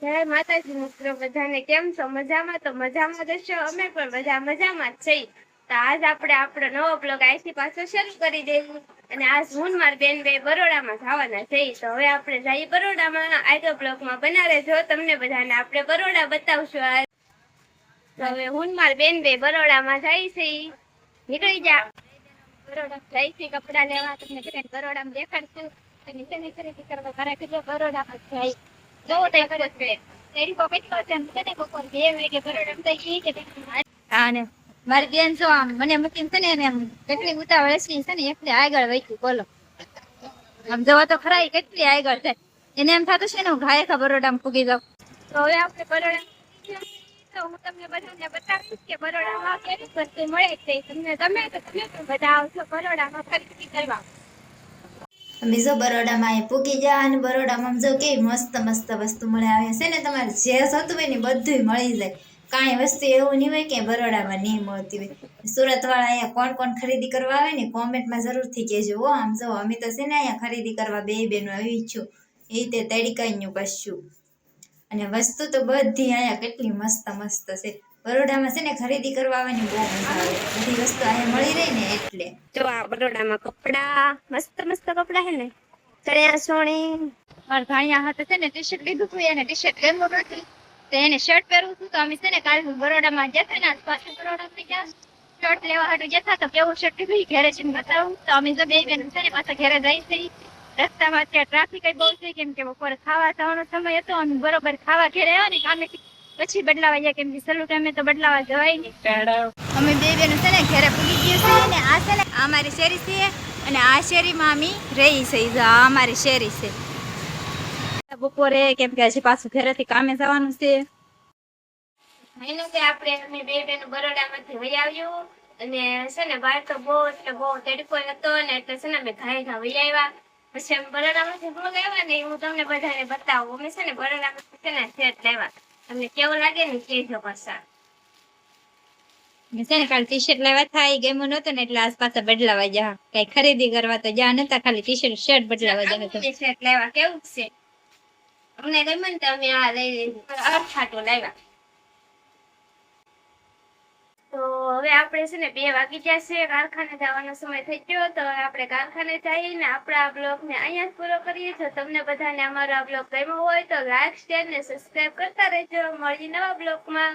જય માતાજી મિત્રો, બધાને કેમ છો? મજામાં? તો મજામાં જ છો. અમે પણ બધા મજામાં જ છીએ. તો આજ આપણે આપણો નવો બ્લોગ અહીંથી પાછો શરૂ કરી દઈએ. અને આજ હું ને મારી બેન બે બરોડામાં જવાના છીએ. તો હવે આપણે જઈએ બરોડામાં. આગળ બ્લોગમાં બના રહેજો. તમને બધાને આપણે બરોડા બતાવશું. આજ તો હવે હું ને મારી બેન બે બરોડામાં જઈએ છીએ. નીકળી જા. બરોડા જઈ છીએ કપડા લેવા. તમને બરોડામાં દેખાડશું. નીચેની ખરીદી કરવા મારા કેટલો બરોડામાં જાય. મારી બેન જો આમ મને મૂકીને છે ને એમ કેટલી ઉતાવળ છે ને એટલે આગળ વહી બોલો આમ જવા તો ખરા કેટલી આગળ છે એને એમ થતું છે ને હું ઘાયખા બરોડામાં પૂગી જાઉં. તો હવે આપણે બરોડા તો હું તમને બધાને બતાવીશ કે બરોડામાં કેવી વસ્તુ મળે છે. તમે પણ બધા આવશો બરોડામાં ખરીદી કરવા. અમે જો બરોડામાં અહીં પૂગી ગયા અને બરોડામાં જો કેવી મસ્ત મસ્ત વસ્તુ મળે આવે છે ને તમારે જે જોતું હોય ને બધું મળી જાય. કાંઈ વસ્તુ એવું નહીં હોય કે બરોડામાં નહીં મળતી હોય. સુરત વાળા અહીંયા કોણ કોણ ખરીદી કરવા આવે ને કોમેન્ટમાં જરૂરથી કહેજો. હો આમ જો અમે તો છે ને અહીંયા ખરીદી કરવા બે બેનો આવી છું એ રીતે તડકાઈનું કશું. અને વસ્તુ તો બધી અહીંયા કેટલી મસ્ત મસ્ત છે. બરોડામાં છે ને ખરીદી કરવા આવવાની બહુ મજા આવે. બધી વસ્તુ અહીંયા મળી રહે ને એટલે. જો આ બરોડામાં કપડા મસ્ત મસ્ત કપડા હે ને ચણિયા ચોળી. મારા ભાણિયા હાથે છે ને ટી-શર્ટ લીધું હતું એને ટી-શર્ટ ગમ્યું નથી તો એને શર્ટ પહેરવું હતું. તો અમે છે ને કાલે બરોડામાં જતા ને પાછું બરોડામાં ગયા શર્ટ લેવા હાટું જતા તો કેવું શર્ટ લીધું ઘેરે જઈને બતાવું. તો અમે જો બે બેન છે ને પાછા ઘેરે જઈ છીએ. રસ્તામાં અત્યારે ટ્રાફિક બહુ છે કેમ કે બપોરે ખાવા જવાનો સમય હતો અને બરોબર ખાવા ઘેરે આવ્યા ને કામે પછી બદલાવા ગયા કેમ કે સલુ ટાઈમે તો બદલાવા જવાય નહીં. અમે બે બેન છે ને ઘેરે પૂગી ગયું છે ને આ છે ને આ મારી શેરી છે અને આ શેરીમાં અમે રહી છે. આ અમારી શેરી છે. બપોરે કેમ કે હજી પાછું ઘરેથી કામે જવાનું છે. આપણે અમે બે બેન બરોડામાંથી વહી આવ્યું અને છે ને બહાર તો બહુ તડકો હતો ને એટલે છે ને અમે ઘાયઘા વહી આવ્યા. પછી અમે બરોડામાંથી ભોગ આવ્યા ને હું તમને બધાને બતાવું. અમે છે ને બરોડામાંથી છે ને શેઠ લેવા. તમને કેવું લાગે ને કહેજો પાછા. છે ને કાલે ટી-શર્ટ લેવા થાય ગમ્યું નતું ને એટલે આસપાસ બદલાવા જા કઈ ખરીદી કરવા તો જા નતા ખાલી ટી-શર્ટ શર્ટ બદલાવા જા તો શર્ટ લેવા કેવું છે અમને ગમ્યું ને તો અમે આ લઈ અઠાટો લાવ્યા. તો હવે આપણે છે ને 2 વાગી ગયા છે. કારખાને જવાનો સમય થઈ ગયો તો આપણે કારખાને જઈએ ને આપણા બ્લોગ ને અહીંયા જ પૂરો કરીએ. જો તમને બધાને અમારો આ બ્લોગ ગમ્યો હોય તો લાઈક શેર ને સબસ્ક્રાઇબ કરતા રહેજો. મળીએ નવા બ્લોગમાં.